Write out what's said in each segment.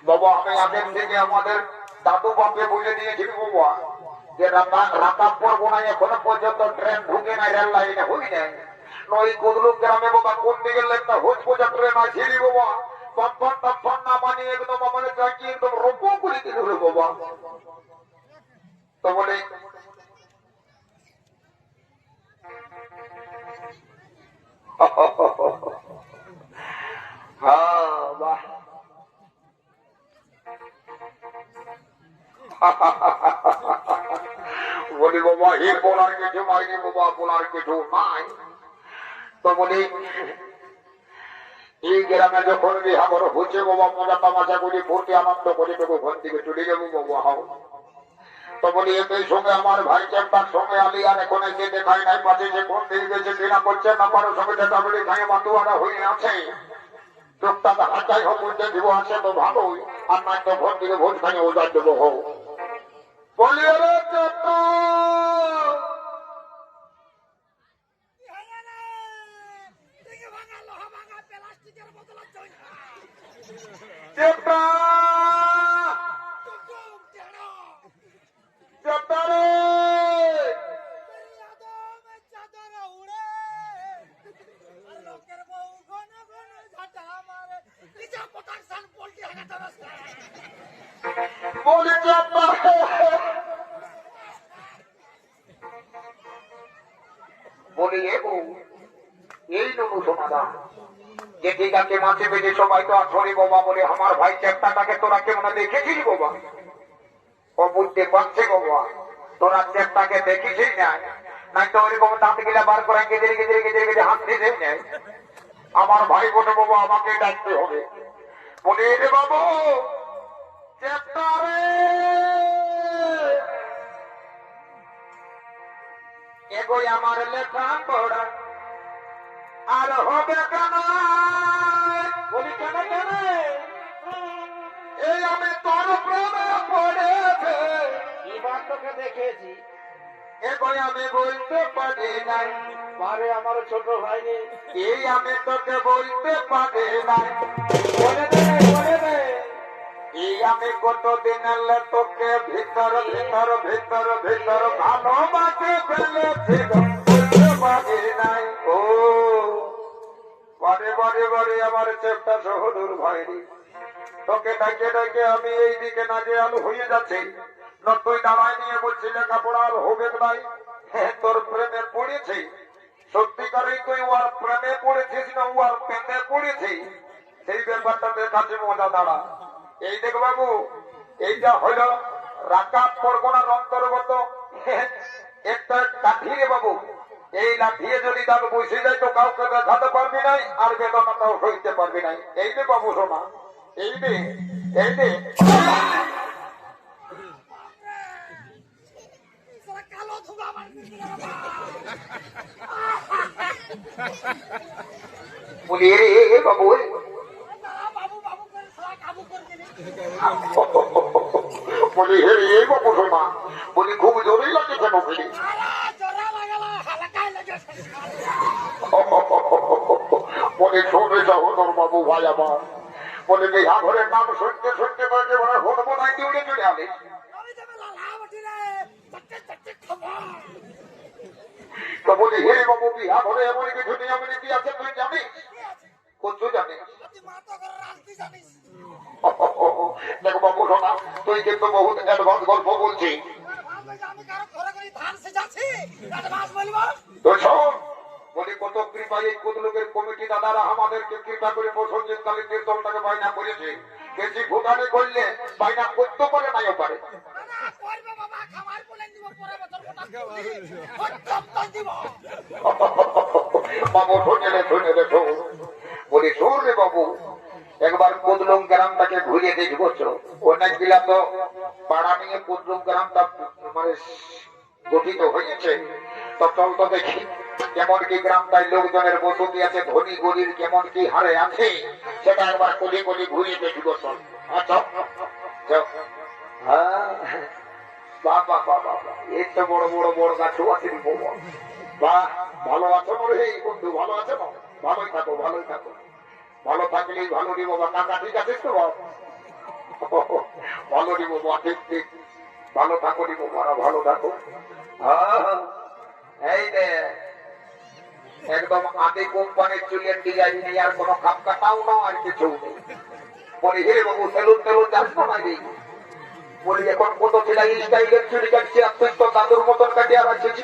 বাবা আমি আগের থেকে আমাদের দাদু বাপে বলে দিয়েছি বাবা যে রাতাপুর গোনায় এখনো পর্যন্ত ট্রেন ঢুকে নাই, রেল লাইনে হই নাই। নই কদলুক গ্রামে বাবা কোন দিকে একটা হোজ বোঝা ট্রেন আছে বাবা, পাম্পান টাম্পান না মানে একদম আমাদের চাকি একদম রোপো করে দিল রে বাবা। তো বলে হ্যাঁ বাহ বলি বাবা হে বলার কিছু মাইনি বাবা, বলার কিছু নাই। তো বলি এই গ্রামে যখন বিহা বড় হচ্ছে বাবা, মজা তামাশা করি, ফুর্তি আনন্দ করে দেবো, ঘর থেকে চলে যাবো বাবা। হাও তো বলি এদের সঙ্গে আমার ভাই চেম্পার সঙ্গে আলি আর এখন এসে দেখাই নাই, পাশে যে কোন দিকে গেছে কিনা করছে না, কারোর সঙ্গে দেখা বেড়ে খাইয়ে মাতুয়ারা হয়ে আছে। টুকটাক হাজাই হোক উঠে দিব আছে তো ভালোই, আর নাই তো ভোট দিকে ভোট খাইয়ে ওজার দেবো। হোক বলি বলি এই নবু সোনাদা যে ঠিক আছে মাঝে বেজে সবাই তো আসরি বাবা, বলে আমার ভাই চেষ্টাটাকে তোরা কেমন দেখেছিস বাবা? ও বুঝতে পারছে বাবা তোরা চেষ্টাকে দেখেছিস না, নাই তো ওরকম দাঁত গিলা বার করে গেজে গেজে গেজে গেজে হাত দিতে নেয়। আমার ভাই বলে বাবা আমাকে ডাকতে হবে। বলে রে বাবু চেষ্টা রে এগোই আমার লেখা পড়া আর হবে কেন? বলি কেন কেন? এই আমি তোর প্রেমে পড়েছে, এবার তোকে দেখেছি, এগোই আমি বলতে পারি নাই। মারে আমার ছোট ভাই রে, এই আমি তোকে বলতে পারি নাই। বলে দে বলে দে, এই আমি কতদিন এলে তোকে ভিতর ভিতর ভিতর ভিতর ভালোবাসে ফেলেছি, বলতে পারি নাই। ও বারে বারে বারে আমার চেষ্টা সহদুর ভাইরি, তোকে ডাকে ডাকে আমি এই দিকে না যে আলু হয়ে যাচ্ছি। না তুই দাঁড়ায় নিয়ে বলছি লেখাপড়া আর হবে নাই, হ্যাঁ তোর প্রেমে পড়েছি। সত্যিকারই তুই ওর প্রেমে পড়েছিস না ওর প্রেমে পড়েছিস, সেই ব্যাপারটা দেখাচ্ছে মজা। দাঁড়া এই দেখ বাবু, এইটা হইল রাকাব পরগনার অন্তর্গত একটা লাঠি রে বাবু। এই লাঠিয়ে যদি দাগ বসে যায় তো কাউকে দেখাতে পারবি নাই, আর বেদনাটাও সইতে পারবি নাই। এই রে বাবু শোনা, এই রে এই রে বলি রে বাবু, বলি হে রে বাবু শোনা, বলি খুব জোরেই লাগে কেন? বলি বলে শোনে সহোদর বাবু ভাই আমার, বলে বিহা ঘরের নাম শুনতে শুনতে হতো নাই উড়ে চলে আলে। তো বলি হে বাবু বিহা ঘরে এমন কিছু নিয়ম নীতি আছে তুই জানিস? কোথাও জানিস? দেখো বাবু শোনা, তুই কিন্তু বহুত অ্যাডভান্স গল্প বলছিস। তো শোন, বলি কত কৃপা এই কতলোকের কমিটি দাদারা আমাদেরকে কৃপা করে বসন্তকালীন নির্দলটাকে বায়না করেছে। বেশি ভুটানি করলে বায়না করতে পারে নাইও পারে। বাবু শুনে রেখো, বলি শোন রে বাবু, একবার কুদলুম গ্রামটাকে ঘুরিয়ে দেখবো। অনেকগুলা তো পাড়া নিয়ে কুদলুম গ্রামটা মানে গঠিত হয়েছে, তো চল তো দেখি কেমন কি গ্রামটায় লোকজনের বসতি আছে, ধনী গরিব কেমন কি হারে আছে, সেটা একবার কলি কলি ঘুরিয়ে দেখবো। চল আচ্ছা হ্যাঁ, বাবা বাবা, এই তো বড় বড় বড় গাছও আছে রে বাবা। বাহ, ভালো আছো রে বন্ধু? ভালো আছে না? ভালোই থাকো, ভালোই থাকো। ভালো থাকলেই ভালো রে বাবা। কাকা ঠিক আছে তো? ভালো রে বাবা, ঠিক ঠিক। ভালো থাকো রে বাবা, ভালো থাকো। হ্যাঁ, এই রে একদম আদি কোম্পানির চুলের ডিজাইন নেই, আর কোনো খাপ কাটাও না, আর কিছু নেই। বলি হে বাবু, সেলুন টেলুন যাস না নাকি? বলি এখন কত ছিল স্টাইলের চুরি কাটছি, আর তুই তো দাদুর মতন কাটিয়ে রাখছিস।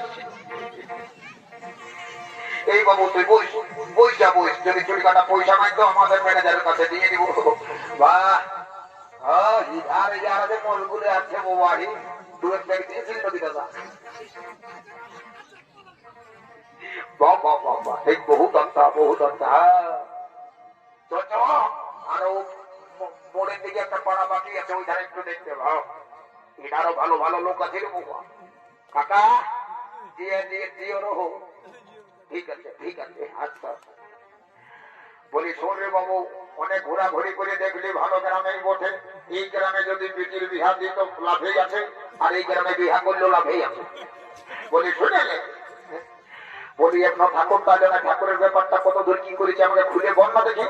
এই বাবু তুই পয়সা বইস, যদি চুরি কাটা পয়সা নাই তো আমাদের ম্যানেজারের কাছে দিয়ে দিব। বাহ, হ্যাঁ, আর যারা যে মলগুলো আছে বাড়ি দু এক ব্যাগ দিয়েছিল নদী দাদা। বহুত আচ্ছা, বহুত আচ্ছা। আরো মোড়ের দিকে একটা পাড়া বাকি আছে, ওইখানে একটু দেখতে ভাও। এটারও ভালো ভালো লোক আছে রে বাবা। কাকা দিয়ে দিয়ে দিও রহো। ঠিক আছে, ঠিক আছে, আচ্ছা। বলি শোন রে বাবু, অনেক ঘোরাঘুরি করে দেখলি ভালো গ্রামেই বটে। এই গ্রামে যদি বিটির বিহা দিত লাভেই আছে, আর এই গ্রামে বিহা করলেও লাভেই আছে। বলি শুনে বলি এখন ঠাকুর কাজে না, ঠাকুরের ব্যাপারটা কত দূর কি করেছে আমাকে খুলে বল না দেখি।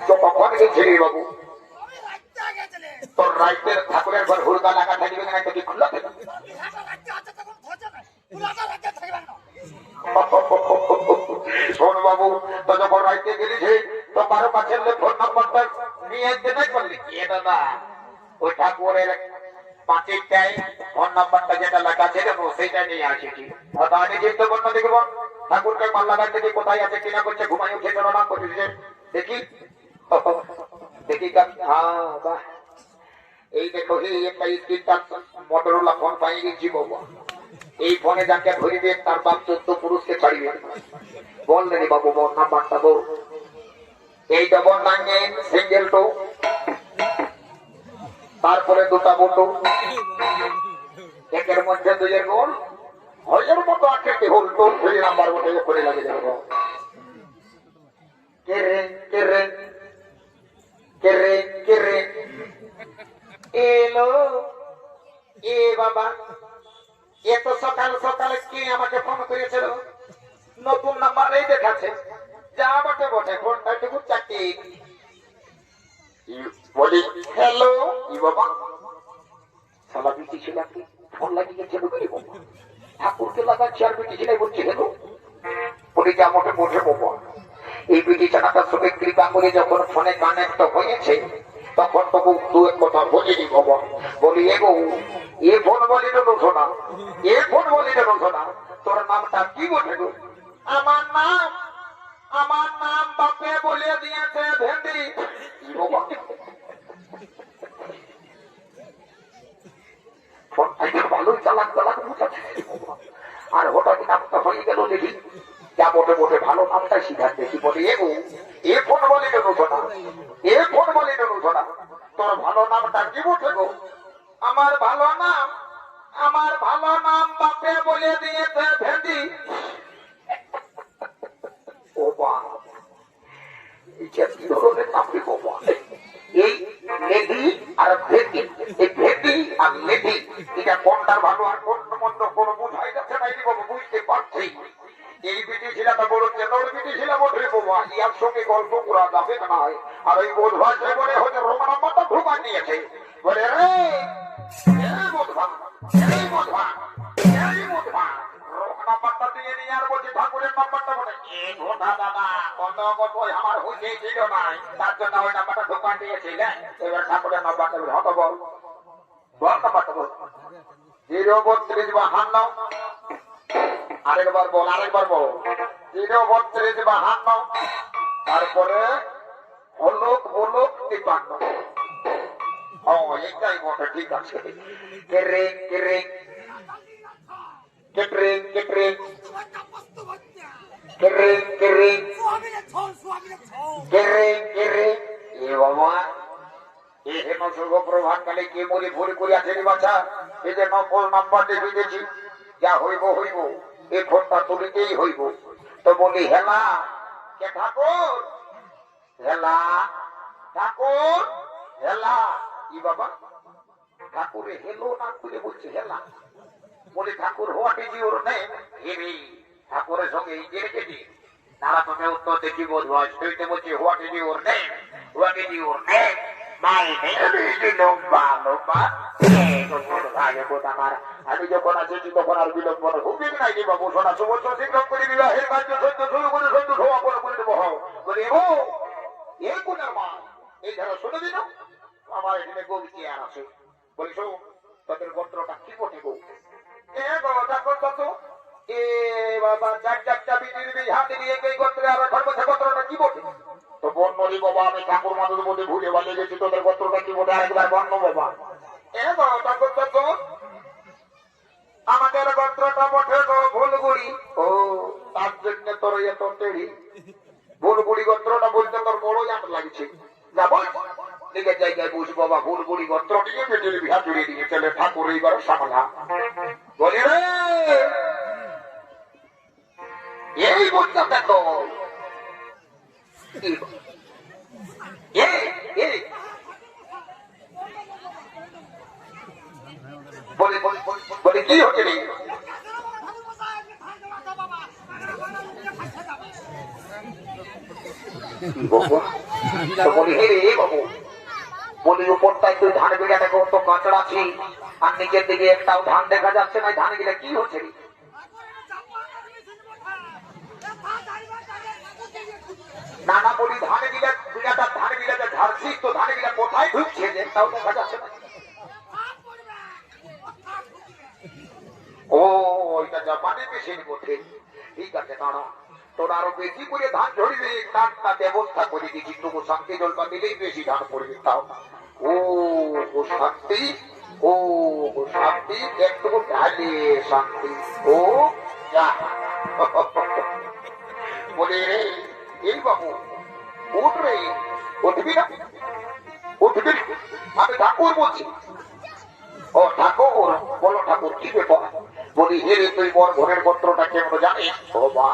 তো কখন গেছিলি বাবু? তোর রাইতের ঠাকুরের ঘর হুড়কা লাগা থাকবে না, কি খোলা থাকে? শোন বাবু, তো যখন রাইতে গেলিছে তো কারো কাছে ফোন নাম্বারটা নিয়ে যেতে করলি কি দাদা? ওই ঠাকুরের পাঁচির চাই ফোন নাম্বারটা যেটা লেখা আছে সেইটা নিয়ে আসেছি। আমি চিন্তা করবো দেখবো ঠাকুরকে মাল্লা গাছ কোথায় আছে কিনা করছে, ঘুমাই উঠে চলো না করছে দেখি দেখি। হ্যাঁ বাহ, এই দেখো একটা স্ক্রিন টাচ মোটরোলা ফোন পাই গেছি বাবা। এই ফোনে যাকে ধরিবে তার বাপ 14 পুরুষকে ছাড়িবে। বল রে বাবু, বল নাম্বারটা বল। 899 সিঙ্গেল 2, তারপরে দুটা বটো, একের মধ্যে দুইয়ের গোল, হয়ের মতো আকৃতি হোল, টোল ফ্রি নাম্বার বটে করে লাগে যাবো। কেরে কেরে কেরে কেরে এলো এ বাবা, এত সকাল সকালে কে আমাকে ফোন করেছিল? নতুন নাম্বার এই দেখাচ্ছে, যা বটে বটে ফোনটা টুকু চাকরি। বলি হ্যালো ই বাবা, সালা বিটি ছিল কি ফোন লাগিয়ে গেছে ঠাকুরকে লাগাচ্ছে, আর বিটি ছিল বলছে হ্যালো। বলি যা মোটে মোটে বাবা, এই বিটি চাকাটার সঙ্গে কৃপা করে যখন ফোনে কানেক্ট হয়েছে তখন তবু দু এক কথা বলিনি বাবা। বলি এগো এ ফোন বলি না শোনা, এ ফোন বলি না শোনা, তোর নামটা কি বলে গো? আমার নাম, আমার নাম বাপে বলে দিয়েছে ভেন্ডি। ভালোই চালাক চালাক বুঝাচ্ছে, আর হঠাৎ নামটা হয়ে গেল দেখি যা মোটে মোটে ভালো নামটা শিখার দেখি। বলি এগো এ ফোন বলি না শোনা, এ ফোন বলি না শোনা, তোর ভালো নামটা কি বটে গো? আমার ভালো নাম, আমার ভালো নাম বাপে বলে দিয়েছে ভেন্ডি। ও বাবা, কি ধরনের নামটি বাবা? এই লেডি আর ভেন্ডি, এই ভেন্ডি আর লেডি, এটা কোনটার ভালো আর কোনটা মন্দ কোনো বুঝাই যাচ্ছে না বাবু, বুঝতে পারছি। এই বিটি ছিলাটা বড় চেনোর বিটি ছিল বটে বাবা, ইয়ার সঙ্গে গল্প করা যাবে না। আর ওই বোধ ভাষায় বলে হয়তো রোগ নাম্বারটা ঢুকা নিয়েছে। বলে রে বোধভা, এই বোধভা, এই বোধভা, রোগ নাম্বারটা দিয়ে নিয়ে আর বলছে ঠাকুরের নাম্বারটা বলে এই বোধা দাদা কত কত আমার হইতে ছিল না, তার জন্য ওই নাম্বারটা ঢুকা দিয়েছিলেন। এবার ঠাকুরের নাম্বারটা হতো বল, বল নাম্বারটা বল। 03252, আরেকবার বল, আরেকবার বল। 03252, তারপরে হলুক হলুক 53। ও এইটাই বটে, ঠিক আছে। কেরে কেরে কেটরে কেটরে কেরে কেরে কেরে কেরে। এ বাবা, এই হেন শুভ প্রভাত কালে কে মরি ভরি করিয়াছে রে বাছা। এই যে নকল নাম্বার দেখে দিয়েছি, যা হইব হইব, এই ফোনটা তুলিতেই হইব। তো বলি হেলা কে ঠাকুর, হেলা ঠাকুর, হেলা কি বাবা? ঠাকুরে হেলো না খুলে বলছে হেলা। বলে ঠাকুর হোয়াট ইজ ইউর নেম? হেরি। ঠাকুরের সঙ্গে এই যে রেখেছি, তারা তুমি উত্তর দেখি বলবো, তুইতে বলছি what is your name, what is your name? My name is লম্বা লম্বা। আমি যখন আসেছি তখন আর বিলম্বন হুকিং নাই রে বাবু। সোনা সুবর্ণ শীঘ্র করে বিবাহের কার্য সত্য শুরু করে সত্য সমাপন করে দেবো। বলি এই কোনার মা এই ধারা শুনে দিল, আমার এখানে গৌ চেয়ার আছে। বলি শোন, তাদের গোত্রটা কি বটে গো? এ বাবা চার চারটা বিটির হাতে নিয়ে এই গোত্রে আর ধর্মছে গোত্রটা কি বটে? তো বর্ণরি বাবা, আমি ঠাকুর মাদের মধ্যে ভুলে ভালে গেছি, তোদের গোত্রটা কি বটে আরেকবার বর্ণ বাবা। আমাদের গোত্রটা বটে গো ভুলগুড়ি। ও তার জন্য তোর এত দেরি। ভুলগুড়ি গোত্রটা বলতে তোর বড়ই আট লাগছে। যা বল নিজের জায়গায় বুঝ বাবা। ভুলগুড়ি গোত্র নিয়ে বেটির বিহা জুড়িয়ে দিয়ে চলে ঠাকুর এইবার সামলা। বলি রে এই বলতে দেখো বলে বলে কি হচ্ছে রে? বলি হে রে বাবু, বলি উপরটায় তুই ধান বিঘাটা কত কাঁচড়া আছি, আর নিচের দিকে একটাও ধান দেখা যাচ্ছে না। ধান গিলা কি হচ্ছে রে? না না বলি ধান গিলা বিঘাটা ধান গিলাতে ঝাড়ছিস তো, ধান গিলা কোথায় ঢুকছে যে একটাও দেখা যাচ্ছে না? ও ওইটা জাপানে মেশিন বটে। ঠিক আছে দাঁড়া, তোর আরো বেশি করে ধান ঝরবে তার ব্যবস্থা করে দিচ্ছি। তবু শান্তি জলটা দিলেই বেশি ধান পড়বে। তাও ও শান্তি, ও শান্তি একটু ঢালে শান্তি। ও যা বলে রে এই বাবু উঠ রে, উঠবি না? উঠবি? আমি ঠাকুর বলছি। ও ঠাকুর, বলো ঠাকুর কি ব্যাপার? বলি হে রে তুই বর ঘরের গোত্রটা কেমন জানিস? ও বা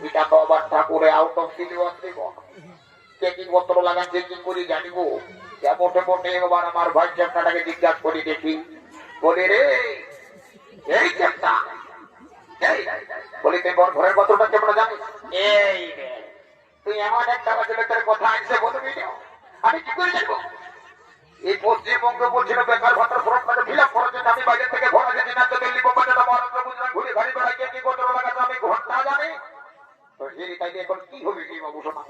এটা তো আবার ঠাকুরে আউট অফ সিলেবাস দিব। চেকিং গোত্র লাগান চেকিং করি জানিব। মোটে মোটে এবার আমার ভাই চেপটাটাকে জিজ্ঞাসা করি দেখি। বলি রে এই চেপটা, বলি তুই বর ঘরের গোত্রটা কেমন জানিস? এই রে তুই এমন একটা ছেলেদের কথা আসছে বলবি না, আমি কি করে জানবো? এই পশ্চিমবঙ্গে বলছিল বেকার ভাতার ফরম ফিল আপ করার জন্য আমি বাইরে থেকে ঘর এসেছি না। তো দিল্লি বোম্বাই মহারাষ্ট্র গুজরাট ঘুরে ঘাড়ি বেড়াই কে কি গোত্র লাগাতে আমি ঘন্টা জানি। তো এই তাইলে এখন কি হবে কি বাবু? শোনা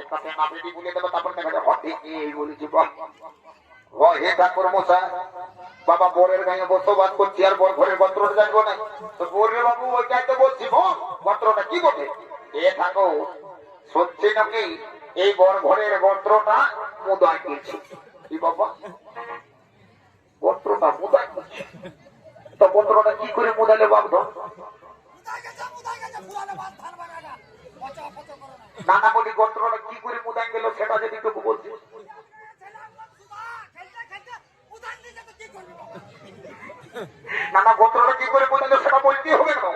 একটা না বেটি বলে দেবো, তারপর দেখা যায় হট এই বলেছি হে ঠাকুর মশাই বাবা বোরের গায়ে বসবাস করছি আর বর ঘরের গোত্রটা জানবো না? তো বোরের বাবু ওইটাই তো বলছি গোত্রটা কি বটে? এ থাকো সত্যি নাকি এই বর ঘরের গোত্রটা মুদায় দিয়েছে। কি বাবা গোত্রটা মুদায় দিচ্ছে? তো গোত্রটা কি করে মুদালে বাবধ? না না বলি গোত্রটা কি করে মুদায় গেল সেটা যদি তোকে বলছি। না না গোত্রটা কি করে মুদালে সেটা বলতেই হবে না?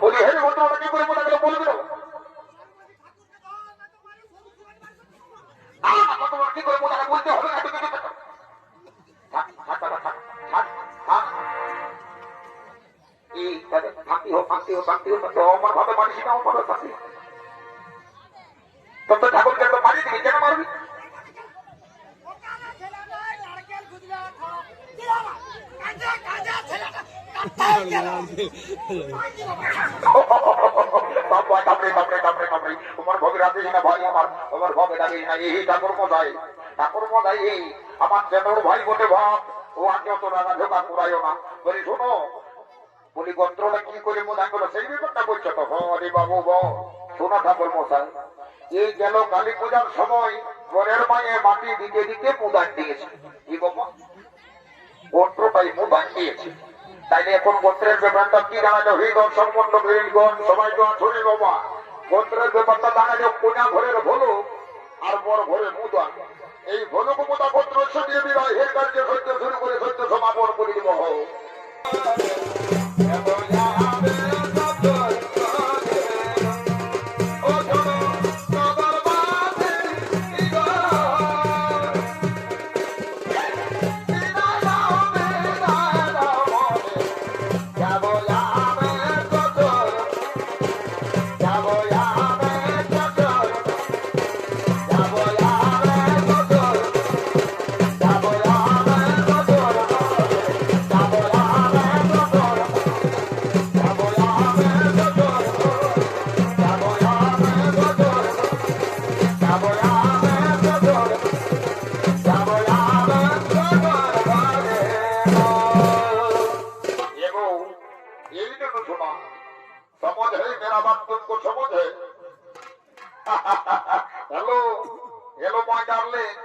বলি হে গোত্রটা কি করে মুদা গেল বলবি না? কি করে মোটাকে বলতে হবে না? আমার ভাবে মারিস না, আমার শান্তি তোর তো ঠাকুরকে তো মারি দিবি, কেন মারবি? তোমার ভবে রাখিস না ভাই, আমার ভবে রাখিস না। এই ঠাকুর মশাই, ঠাকুর মশাই এই আমার চেতর ভাই বটে ভাব, ও আর যত রাগা ঝোঁকা পুরাইও না। বলি শোনো, বলি গোত্রটা কি করে মোদা গেল সেই ব্যাপারটা বলছো তো? হরে বাবু শোনো ঠাকুর মশাই, এই গেল কালী পূজার সময় ঘরের মায়ে মাটি দিতে দিতে মুদান দিয়েছে। কি বাবা গোত্রটাই মুদান দিয়েছে। তাইলে এখন গোত্রের ব্যাপারটা কি দাঁড়ালো? হৃদয় সম্পন্ন গণ সবাই তো শরীর বাবা গোত্রের ব্যাপারটা দাঁড়ালো কোনা ঘরের ভোলো আর বড় ঘরের মুদা। এই ভোলক মুদা গোত্র দিয়ে বিবাহের কার্য সত্য শুরু করে সত্য সমাপন করে দিব। समझ है मेरा बात तुमको समझ है हेलो हेलो माय डार्लिंग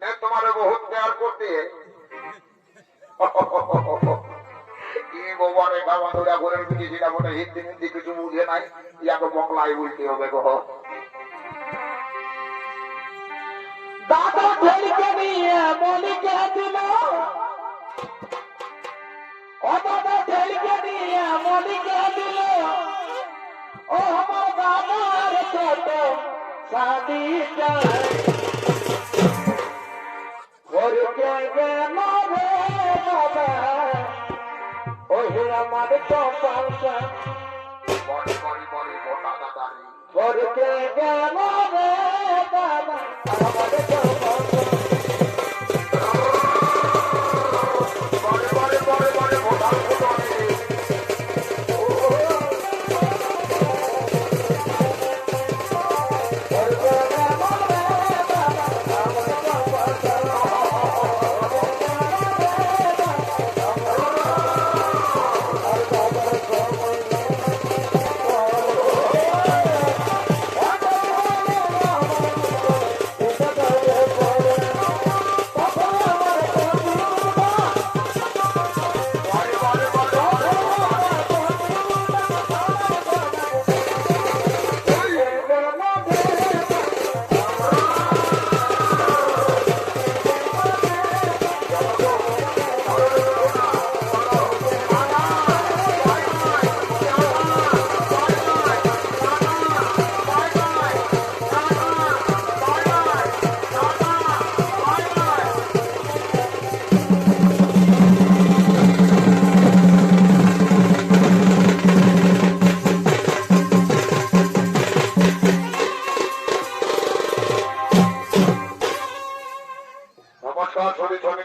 मैं तुम्हारे बहुत प्यार करती है ये गोवारे खावा धोड़ा घोरेर पिछे सीधा बोले हिंदी हिंदी किछु बुझे নাই ইয়াকে বাংলায় বলতে হবে গো দাদা ঢেলকে নিয়ে মলিকে দিল ও দাদা ঢেলকে নিয়ে মলিকে দিল ও আমার দাদার ছোট শাদি যায় ওরকে গেল রে বাবা ওই আমার চপালটা বড়ি বড়ি বড়ি মোটা দাদারি ওরকে গেল রে বাবা আমার চপালটা